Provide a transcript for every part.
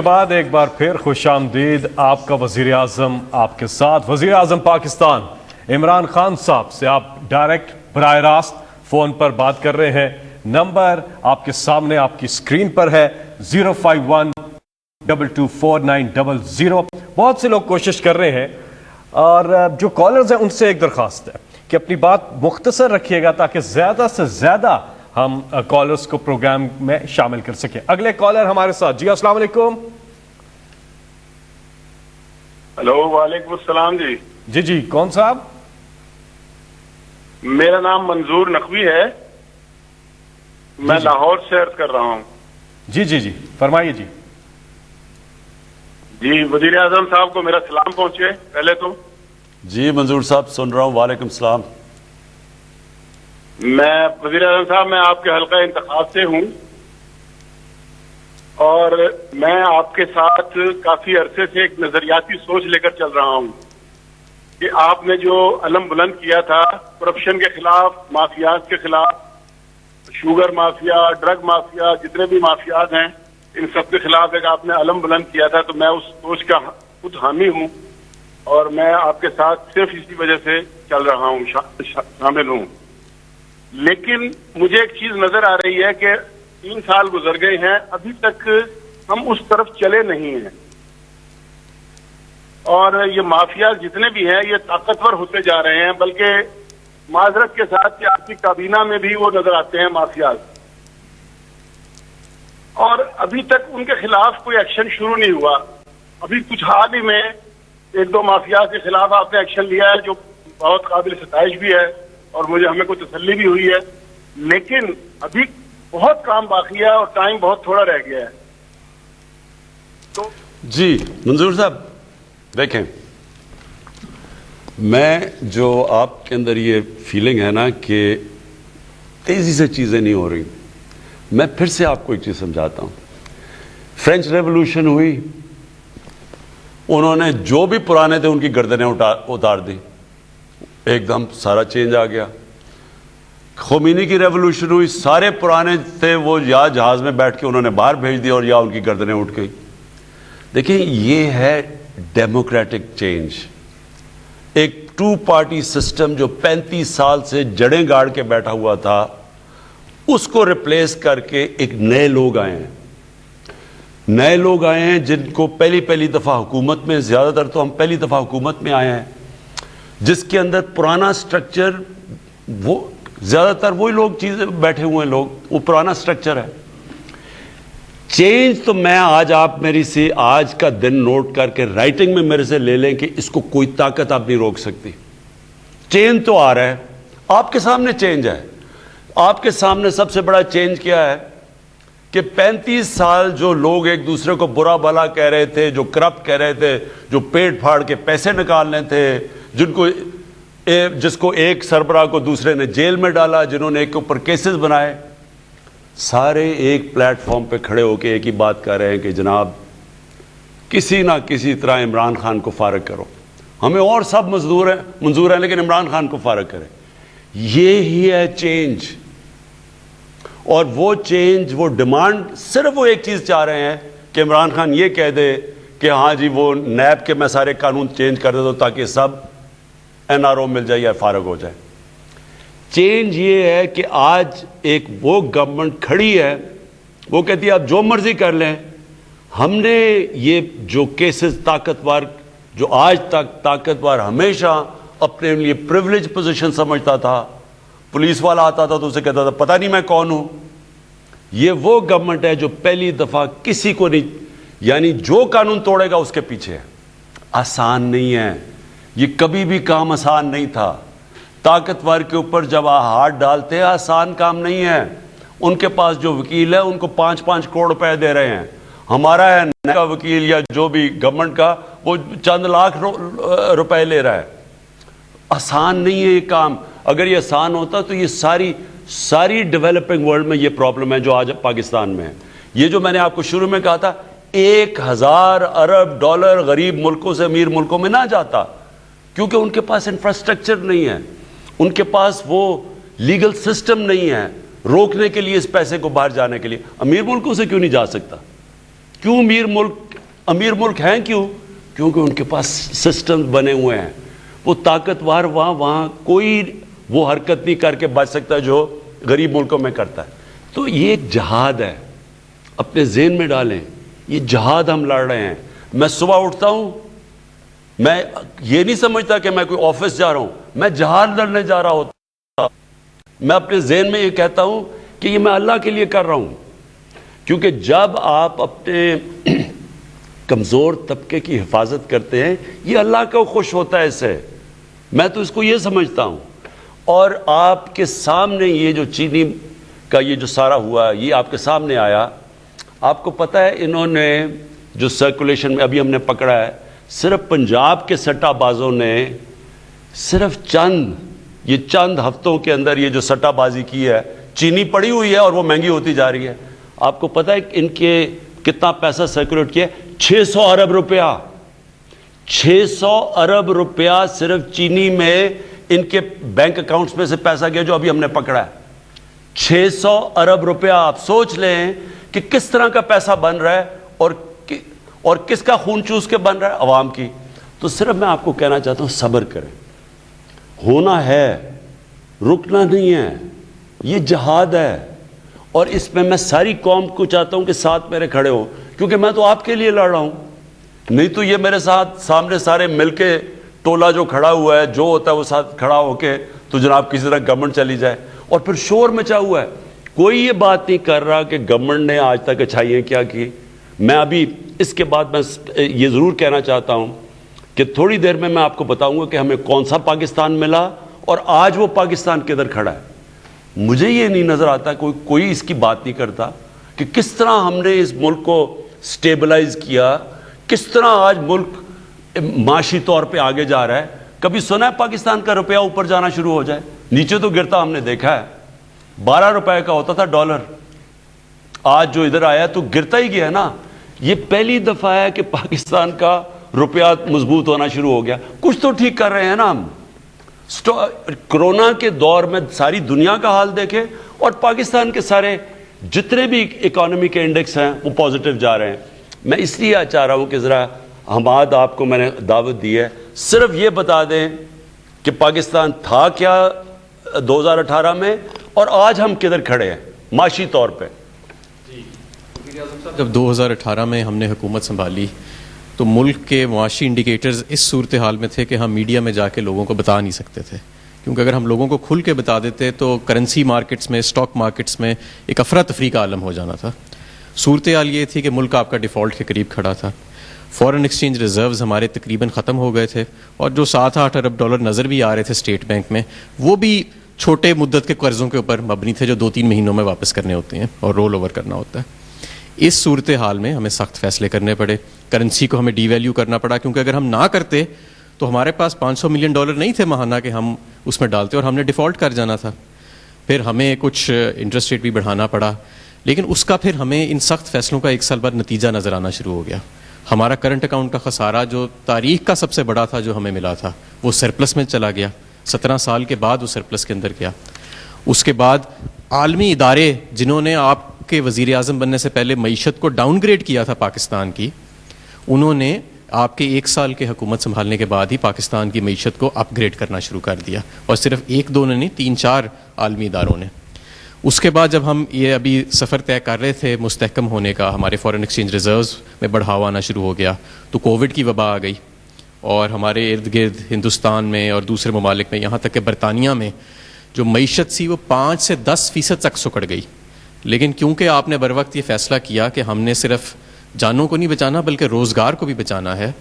بعد ایک بار پھر خوش آمدید آپ کا وزیر اعظم آپ کے ساتھ. وزیر اعظم پاکستان عمران خان صاحب سے آپ ڈائریکٹ براہ راست فون پر بات کر رہے ہیں. نمبر آپ کے سامنے آپ کی سکرین پر ہے 051224900. بہت سے لوگ کوشش کر رہے ہیں اور جو کالرز ہیں ان سے ایک درخواست ہے کہ اپنی بات مختصر رکھیے گا تاکہ زیادہ سے زیادہ ہم کالرز کو پروگرام میں شامل کر سکیں. اگلے کالر ہمارے ساتھ. جی السلام علیکم. ہلو وعلیکم السلام. جی جی کون صاحب؟ میرا نام منظور نقوی ہے, میں لاہور سے عرض کر رہا ہوں. جی جی جی فرمائیے. جی جی وزیر اعظم صاحب کو میرا سلام پہنچے پہلے تو. جی منظور صاحب سن رہا ہوں. وعلیکم السلام. میں وزیر اعظم صاحب میں آپ کے حلقہ انتخاب سے ہوں اور میں آپ کے ساتھ کافی عرصے سے ایک نظریاتی سوچ لے کر چل رہا ہوں کہ آپ نے جو علم بلند کیا تھا کرپشن کے خلاف, مافیات کے خلاف, شوگر مافیا, ڈرگ مافیا, جتنے بھی مافیات ہیں ان سب کے خلاف ایک آپ نے علم بلند کیا تھا, تو میں اس سوچ کا خود حامی ہوں اور میں آپ کے ساتھ صرف اسی وجہ سے چل رہا ہوں, شامل ہوں. لیکن مجھے ایک چیز نظر آ رہی ہے کہ 3 سال گزر گئے ہیں, ابھی تک ہم اس طرف چلے نہیں ہیں اور یہ مافیا جتنے بھی ہیں یہ طاقتور ہوتے جا رہے ہیں, بلکہ معذرت کے ساتھ کہ آپ کی کابینہ میں بھی وہ نظر آتے ہیں مافیا, اور ابھی تک ان کے خلاف کوئی ایکشن شروع نہیں ہوا. ابھی کچھ حال ہی میں 1-2 مافیا کے خلاف آپ نے ایکشن لیا ہے جو بہت قابل ستائش بھی ہے اور ہمیں کوئی تسلی بھی ہوئی ہے, لیکن ابھی بہت کام باقی ہے اور ٹائم بہت تھوڑا رہ گیا ہے. تو جی منظور صاحب دیکھیں, میں جو آپ کے اندر یہ فیلنگ ہے نا کہ تیزی سے چیزیں نہیں ہو رہی, میں پھر سے آپ کو ایک چیز سمجھاتا ہوں. فرینچ ریولوشن ہوئی, انہوں نے جو بھی پرانے تھے ان کی گردنیں اتار دی, ایک دم سارا چینج آ گیا. خمینی کی ریولوشن ہوئی, سارے پرانے تھے وہ یا جہاز میں بیٹھ کے انہوں نے باہر بھیج دیا اور یا ان کی گردنیں اٹھ گئی. دیکھیں یہ ہے ڈیموکریٹک چینج. ایک 2 پارٹی سسٹم جو 35 سال سے جڑیں گاڑ کے بیٹھا ہوا تھا اس کو ریپلیس کر کے ایک نئے لوگ آئے ہیں, جن کو پہلی دفعہ حکومت میں, زیادہ تر تو ہم پہلی دفعہ حکومت میں آئے ہیں, جس کے اندر پرانا سٹرکچر, وہ زیادہ تر وہی لوگ چیزیں بیٹھے ہوئے ہیں لوگ, وہ پرانا سٹرکچر ہے. چینج تو میں آپ میری سے آج کا دن نوٹ کر کے رائٹنگ میں میرے سے لے لیں کہ اس کو کوئی طاقت آپ نہیں روک سکتی. چینج تو آ رہا ہے, آپ کے سامنے چینج ہے. آپ کے سامنے سب سے بڑا چینج کیا ہے کہ 35 سال جو لوگ ایک دوسرے کو برا بھلا کہہ رہے تھے, جو کرپٹ کہہ رہے تھے, جو پیٹ پھاڑ کے پیسے نکالنے تھے, جس کو ایک سربراہ کو دوسرے نے جیل میں ڈالا, جنہوں نے ایک کے اوپر کیسز بنائے, سارے ایک پلیٹ فارم پہ کھڑے ہو کے ایک ہی بات کر رہے ہیں کہ جناب کسی نہ کسی طرح عمران خان کو فارغ کرو. ہمیں اور سب منظور ہیں لیکن عمران خان کو فارغ کریں. یہ ہی ہے چینج. اور وہ چینج, وہ ڈیمانڈ, صرف وہ ایک چیز چاہ رہے ہیں کہ عمران خان یہ کہہ دے کہ ہاں جی وہ نیب کے میں سارے قانون چینج کر دیتا ہوں تاکہ سب NRO مل جائے یا فارغ ہو جائے. چینج یہ ہے کہ آج ایک وہ گورنمنٹ کھڑی ہے, وہ کہتی ہے آپ جو مرضی کر لیں. ہم نے یہ جو کیسز طاقتور, جو آج تک طاقتور ہمیشہ اپنے لیے پریولیج پوزیشن سمجھتا تھا, پولیس والا آتا تھا تو اسے کہتا تھا پتہ نہیں میں کون ہوں, یہ وہ گورنمنٹ ہے جو پہلی دفعہ کسی کو نہیں, یعنی جو قانون توڑے گا اس کے پیچھے ہے. آسان نہیں ہے, یہ کبھی بھی کام آسان نہیں تھا. طاقتور کے اوپر جب ہاتھ ڈالتے ہیں آسان کام نہیں ہے. ان کے پاس جو وکیل ہے ان کو 5-5 کروڑ روپے دے رہے ہیں. ہمارا ہے نیا کا وکیل یا جو بھی گورنمنٹ کا, وہ چند لاکھ روپے لے رہا ہے. آسان نہیں ہے یہ کام. اگر یہ آسان ہوتا تو یہ ساری ڈیولپنگ ورلڈ میں یہ پرابلم ہے جو آج پاکستان میں ہے. یہ جو میں نے آپ کو شروع میں کہا تھا 1000 ارب ڈالر غریب ملکوں سے امیر ملکوں میں نہ جاتا, کیونکہ ان کے پاس انفراسٹرکچر نہیں ہے, ان کے پاس وہ لیگل سسٹم نہیں ہے روکنے کے لیے اس پیسے کو باہر جانے کے لیے. امیر ملکوں سے کیوں نہیں جا سکتا؟ کیوں امیر ملک امیر ملک ہیں کیوں؟ کیونکہ ان کے پاس سسٹم بنے ہوئے ہیں. وہ طاقتور وہاں کوئی وہ حرکت نہیں کر کے بچ سکتا جو غریب ملکوں میں کرتا ہے. تو یہ ایک جہاد ہے, اپنے ذہن میں ڈالیں, یہ جہاد ہم لڑ رہے ہیں. میں صبح اٹھتا ہوں, میں یہ نہیں سمجھتا کہ میں کوئی آفس جا رہا ہوں, میں جہاد لڑنے جا رہا ہوتا. میں اپنے ذہن میں یہ کہتا ہوں کہ یہ میں اللہ کے لیے کر رہا ہوں. کیونکہ جب آپ اپنے کمزور طبقے کی حفاظت کرتے ہیں, یہ اللہ کو خوش ہوتا ہے اس سے. میں تو اس کو یہ سمجھتا ہوں. اور آپ کے سامنے یہ جو چینی کا یہ جو سارا ہوا, یہ آپ کے سامنے آیا. آپ کو پتہ ہے انہوں نے جو سرکولیشن میں ابھی ہم نے پکڑا ہے, صرف پنجاب کے سٹہ بازوں نے صرف چند ہفتوں کے اندر یہ جو سٹہ بازی کی ہے, چینی پڑی ہوئی ہے اور وہ مہنگی ہوتی جا رہی ہے. آپ کو پتہ ہے ان کے کتنا پیسہ سرکولیٹ کیا؟ 600 ارب روپیہ. 600 ارب روپیہ صرف چینی میں ان کے بینک اکاؤنٹس میں سے پیسہ گیا جو ابھی ہم نے پکڑا ہے. 600 ارب روپیہ. آپ سوچ لیں کہ کس طرح کا پیسہ بن رہا ہے اور کس کا خون چوس کے بن رہا ہے؟ عوام کی. تو صرف میں آپ کو کہنا چاہتا ہوں صبر کریں. ہونا ہے, رکنا نہیں ہے. یہ جہاد ہے اور اس میں میں ساری قوم کو چاہتا ہوں کہ ساتھ میرے کھڑے ہوں, کیونکہ میں تو آپ کے لیے لڑ رہا ہوں. نہیں تو یہ میرے ساتھ سامنے سارے مل کے ٹولہ جو کھڑا ہوا ہے, جو ہوتا ہے وہ ساتھ کھڑا ہو کے تو جناب کسی طرح گورنمنٹ چلی جائے اور پھر شور مچا ہوا ہے. کوئی یہ بات نہیں کر رہا کہ گورنمنٹ نے آج تک اچھائیاں کیا کی. میں ابھی اس کے بعد میں یہ ضرور کہنا چاہتا ہوں کہ تھوڑی دیر میں آپ کو بتاؤں گا کہ ہمیں کون سا پاکستان ملا اور آج وہ پاکستان کدھر کھڑا ہے. مجھے یہ نہیں نظر آتا, کوئی اس کی بات نہیں کرتا کہ کس طرح ہم نے اس ملک کو سٹیبلائز کیا, کس طرح آج ملک معاشی طور پہ آگے جا رہا ہے. کبھی سنا ہے پاکستان کا روپیہ اوپر جانا شروع ہو جائے؟ نیچے تو گرتا ہم نے دیکھا ہے. 12 روپے کا ہوتا تھا ڈالر, آج جو ادھر آیا تو گرتا ہی گیا نا. یہ پہلی دفعہ ہے کہ پاکستان کا روپیہ مضبوط ہونا شروع ہو گیا. کچھ تو ٹھیک کر رہے ہیں نا ہم. کرونا کے دور میں ساری دنیا کا حال دیکھیں اور پاکستان کے سارے جتنے بھی اکانومی کے انڈیکس ہیں وہ پازیٹیو جا رہے ہیں. میں اس لیے چاہ رہا ہوں کہ ذرا حماد آپ کو میں نے دعوت دی ہے, صرف یہ بتا دیں کہ پاکستان تھا کیا 2018 میں اور آج ہم کدھر کھڑے ہیں معاشی طور پہ. جب 2018 میں ہم نے حکومت سنبھالی تو ملک کے معاشی انڈیکیٹرز اس صورتحال میں تھے کہ ہم میڈیا میں جا کے لوگوں کو بتا نہیں سکتے تھے, کیونکہ اگر ہم لوگوں کو کھل کے بتا دیتے تو کرنسی مارکیٹس میں, اسٹاک مارکیٹس میں ایک افراتفری کا عالم ہو جانا تھا. صورتحال یہ تھی کہ ملک آپ کا ڈیفالٹ کے قریب کھڑا تھا. فارن ایکسچینج ریزروز ہمارے تقریباً ختم ہو گئے تھے اور جو 7-8 ارب ڈالر نظر بھی آ رہے تھے اسٹیٹ بینک میں, وہ بھی چھوٹے مدت کے قرضوں کے اوپر مبنی تھے جو 2-3 مہینوں میں واپس کرنے ہوتے ہیں اور رول اوور کرنا ہوتا ہے. اس صورتحال میں ہمیں سخت فیصلے کرنے پڑے. کرنسی کو ہمیں ڈی ویلیو کرنا پڑا, کیونکہ اگر ہم نہ کرتے تو ہمارے پاس $500 ملین نہیں تھے ماہانہ کہ ہم اس میں ڈالتے اور ہم نے ڈیفالٹ کر جانا تھا. پھر ہمیں کچھ انٹرسٹ ریٹ بھی بڑھانا پڑا, لیکن اس کا پھر ہمیں ان سخت فیصلوں کا 1 سال بعد نتیجہ نظر آنا شروع ہو گیا. ہمارا کرنٹ اکاؤنٹ کا خسارہ جو تاریخ کا سب سے بڑا تھا جو ہمیں ملا تھا وہ سرپلس میں چلا گیا. 17 سال کے بعد وہ سرپلس کے اندر گیا. اس کے بعد عالمی ادارے جنہوں نے آپ کے وزیر اعظم بننے سے پہلے معیشت کو ڈاؤن گریڈ کیا تھا پاکستان کی, انہوں نے آپ کے 1 سال کے حکومت سنبھالنے کے بعد ہی پاکستان کی معیشت کو اپ گریڈ کرنا شروع کر دیا. اور صرف 1-2 نے نہیں, 3-4 عالمی اداروں نے. اس کے بعد جب ہم یہ ابھی سفر طے کر رہے تھے مستحکم ہونے کا, ہمارے فارن ایکسچینج ریزروز میں بڑھاوا آنا شروع ہو گیا تو کووڈ کی وبا آ گئی اور ہمارے ارد گرد ہندوستان میں اور دوسرے ممالک میں, یہاں تک کہ برطانیہ میں جو معیشت سی وہ 5 سے 10% تک سکڑ گئی. لیکن کیونکہ آپ نے بر وقت یہ فیصلہ کیا کہ ہم نے صرف جانوں کو نہیں بچانا بلکہ روزگار کو بھی بچانا ہے,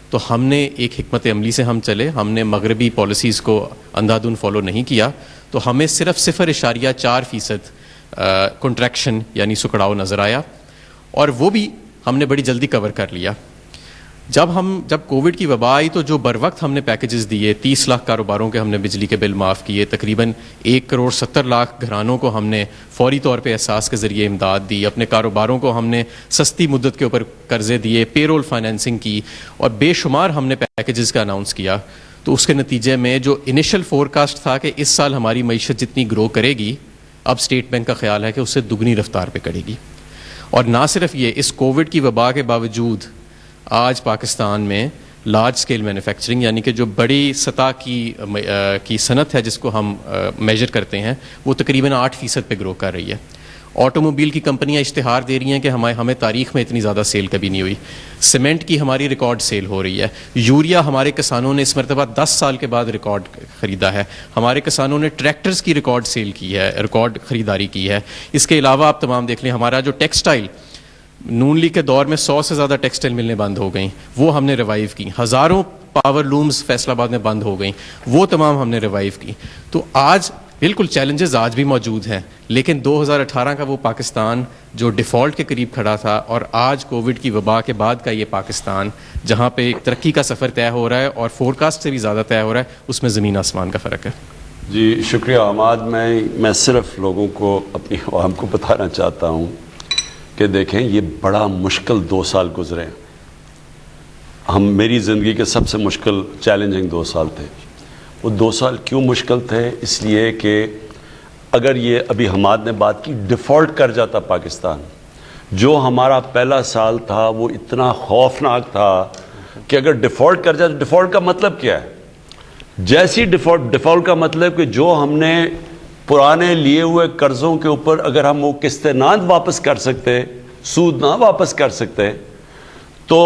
تو ہم نے ایک حکمت عملی سے ہم چلے. ہم نے مغربی پالیسیز کو اندھا دھند فالو نہیں کیا, تو ہمیں صرف 0.4% کنٹریکشن یعنی سکڑاؤ نظر آیا, اور وہ بھی ہم نے بڑی جلدی کور کر لیا. جب کووڈ کی وبا آئی تو جو بر وقت ہم نے پیکیجز دیے, 30 لاکھ کاروباروں کے ہم نے بجلی کے بل معاف کیے, تقریباً 1.70 کروڑ گھرانوں کو ہم نے فوری طور پہ احساس کے ذریعے امداد دی, اپنے کاروباروں کو ہم نے سستی مدت کے اوپر قرضے دیے, پے رول فائنینسنگ کی, اور بے شمار ہم نے پیکیجز کا اناؤنس کیا. تو اس کے نتیجے میں جو انیشل فورکاسٹ تھا کہ اس سال ہماری معیشت جتنی گرو کرے گی, اب اسٹیٹ بینک کا خیال ہے کہ اس سے دگنی رفتار پہ کرے گی. اور نہ صرف یہ, اس کووڈ کی وبا کے باوجود آج پاکستان میں لارج اسکیل مینوفیکچرنگ یعنی کہ جو بڑی سطح کی صنعت ہے جس کو ہم میجر کرتے ہیں وہ تقریباً 8% پہ گرو کر رہی ہے. آٹو موبائل کی کمپنیاں اشتہار دے رہی ہیں کہ ہمیں تاریخ میں اتنی زیادہ سیل کبھی نہیں ہوئی. سیمنٹ کی ہماری ریکارڈ سیل ہو رہی ہے. یوریا ہمارے کسانوں نے اس مرتبہ 10 سال کے بعد ریکارڈ خریدا ہے. ہمارے کسانوں نے ٹریکٹرز کی ریکارڈ سیل کی ہے, ریکارڈ خریداری کی ہے. اس کے علاوہ آپ تمام دیکھ لیں, ہمارا جو ٹیکسٹائل نون لیگ کے دور میں 100 سے زیادہ ٹیکسٹائل ملیں بند ہو گئیں, وہ ہم نے ریوائیو کی. ہزاروں پاور لومز فیصل آباد میں بند ہو گئیں, وہ تمام ہم نے ریوائیو کی. تو آج بالکل چیلنجز آج بھی موجود ہیں, لیکن 2018 کا وہ پاکستان جو ڈیفالٹ کے قریب کھڑا تھا اور آج کووڈ کی وبا کے بعد کا یہ پاکستان جہاں پہ ایک ترقی کا سفر طے ہو رہا ہے اور فور کاسٹ سے بھی زیادہ طے ہو رہا ہے, اس میں زمین آسمان کا فرق ہے. جی شکریہ حماد. میں صرف لوگوں کو, اپنی عوام کو بتانا چاہتا ہوں کہ دیکھیں یہ بڑا مشکل 2 سال گزرے ہیں. میری زندگی کے سب سے مشکل چیلنجنگ 2 سال تھے. وہ 2 سال کیوں مشکل تھے؟ اس لیے کہ اگر یہ ابھی حماد نے بات کی, ڈیفالٹ کر جاتا پاکستان, جو ہمارا پہلا سال تھا وہ اتنا خوفناک تھا کہ اگر ڈیفالٹ کر جاتا. ڈیفالٹ کا مطلب کیا ہے؟ جیسی ڈیفالٹ کا مطلب کہ جو ہم نے پرانے لیے ہوئے قرضوں کے اوپر اگر ہم وہ قسط نہ واپس کر سکتے, سود نہ واپس کر سکتے, تو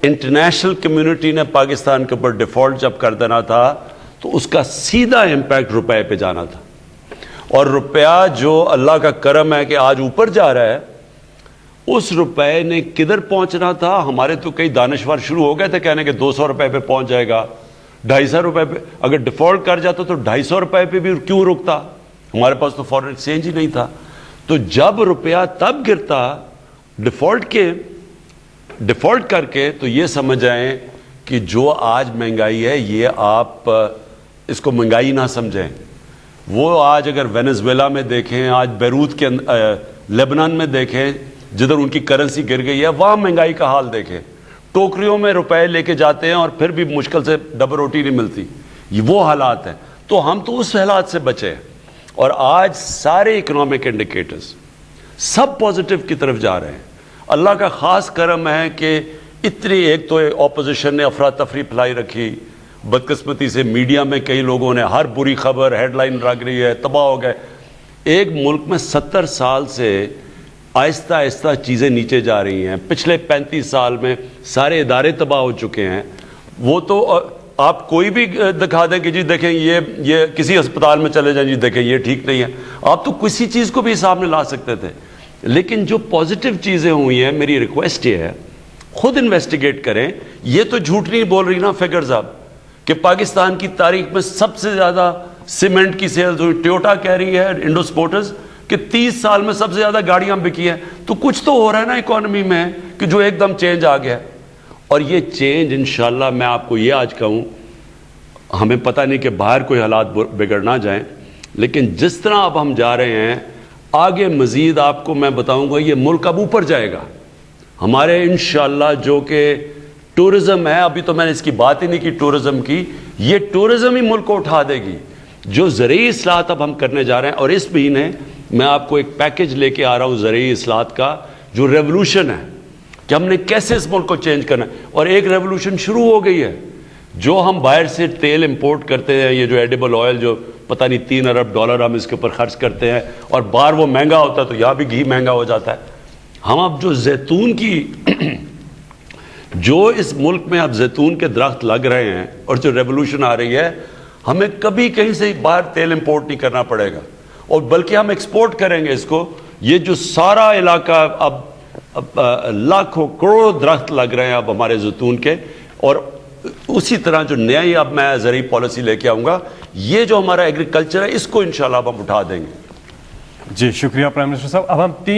انٹرنیشنل کمیونٹی نے پاکستان کے اوپر ڈیفالٹ جب کر دینا تھا تو اس کا سیدھا امپیکٹ روپے پہ جانا تھا. اور روپیہ جو اللہ کا کرم ہے کہ آج اوپر جا رہا ہے, اس روپے نے کدھر پہنچنا تھا. ہمارے تو کئی دانشور شروع ہو گئے تھے کہنے کہ 200 روپے پہ پہنچ جائے گا, 250 روپے پہ. اگر ڈیفالٹ کر جاتا تو 250 روپے پہ بھی کیوں رکتا؟ ہمارے پاس تو فارن ایکسچینج ہی نہیں تھا. تو جب روپیہ تب گرتا ڈیفالٹ کر کے, تو یہ سمجھ آئیں کہ جو آج مہنگائی ہے یہ آپ اس کو مہنگائی نہ سمجھیں. وہ آج اگر وینزویلا میں دیکھیں, آج بیروت کے لیبنان میں دیکھیں جدھر ان کی کرنسی گر گئی ہے, وہاں مہنگائی کا حال دیکھیں. ٹوکریوں میں روپے لے کے جاتے ہیں اور پھر بھی مشکل سے ڈبل روٹی نہیں ملتی. یہ وہ حالات ہیں. تو ہم تو اس حالات سے بچے ہیں, اور آج سارے اکنامک انڈیکیٹرز سب پازیٹیو کی طرف جا رہے ہیں. اللہ کا خاص کرم ہے کہ اتنی, ایک تو اپوزیشن نے افراتفری پھیلائی رکھی, بدقسمتی سے میڈیا میں کئی لوگوں نے ہر بری خبر ہیڈ لائن رکھ رہی ہے, تباہ ہو گئے. ایک ملک میں 70 سال سے آہستہ آہستہ چیزیں نیچے جا رہی ہیں. پچھلے 35 سال میں سارے ادارے تباہ ہو چکے ہیں. وہ تو آپ کوئی بھی دکھا دیں کہ جی دیکھیں یہ کسی ہسپتال میں چلے جائیں, جی دیکھیں یہ ٹھیک نہیں ہے, آپ تو کسی چیز کو بھی سامنے لا سکتے تھے. لیکن جو پازیٹیو چیزیں ہوئی ہیں, میری ریکویسٹ یہ ہے خود انویسٹیگیٹ کریں. یہ تو جھوٹ نہیں بول رہی نا فگرز آپ, کہ پاکستان کی تاریخ میں سب سے زیادہ سیمنٹ کی سیلز ہوئی. ٹویوٹا کہہ رہی ہے انڈو سپورٹرز کہ 30 سال میں سب سے زیادہ گاڑیاں بکی ہیں. تو کچھ تو ہو رہا ہے نا اکانومی میں کہ جو ایک دم چینج آ گیا. اور یہ چینج انشاءاللہ, میں آپ کو یہ آج کہوں, ہمیں پتہ نہیں کہ باہر کوئی حالات بگڑ نہ جائیں, لیکن جس طرح اب ہم جا رہے ہیں آگے مزید آپ کو میں بتاؤں گا یہ ملک اب اوپر جائے گا. ہمارے انشاءاللہ جو کہ ٹورزم ہے, ابھی تو میں نے اس کی بات ہی نہیں کی ٹورزم کی, یہ ٹورزم ہی ملک کو اٹھا دے گی. جو زرعی اصلاحات اب ہم کرنے جا رہے ہیں, اور اس مہینے میں آپ کو ایک پیکج لے کے آ رہا ہوں زرعی اصلاحات کا, جو ریولوشن ہے کہ ہم نے کیسے اس ملک کو چینج کرنا ہے. اور ایک ریولوشن شروع ہو گئی ہے. جو ہم باہر سے تیل امپورٹ کرتے ہیں, یہ جو ایڈیبل آئل جو پتہ نہیں $3 ارب ہم اس کے اوپر خرچ کرتے ہیں, اور باہر وہ مہنگا ہوتا ہے تو یہاں بھی گھی مہنگا ہو جاتا ہے. ہم اب جو زیتون کی جو اس ملک میں اب زیتون کے درخت لگ رہے ہیں, اور جو ریولوشن آ رہی ہے, ہمیں کبھی کہیں سے باہر تیل امپورٹ نہیں کرنا پڑے گا, اور بلکہ ہم ایکسپورٹ کریں گے اس کو. یہ جو سارا علاقہ اب لاکھوں کروڑوں درخت لگ رہے ہیں اب ہمارے زیتون کے, اور اسی طرح جو نیا ہی اب میں زرعی پالیسی لے کے آؤں گا, یہ جو ہمارا ایگریکلچر ہے اس کو انشاءاللہ اب ہم اٹھا دیں گے. جی شکریہ پرائم منسٹر صاحب. اب ہم 3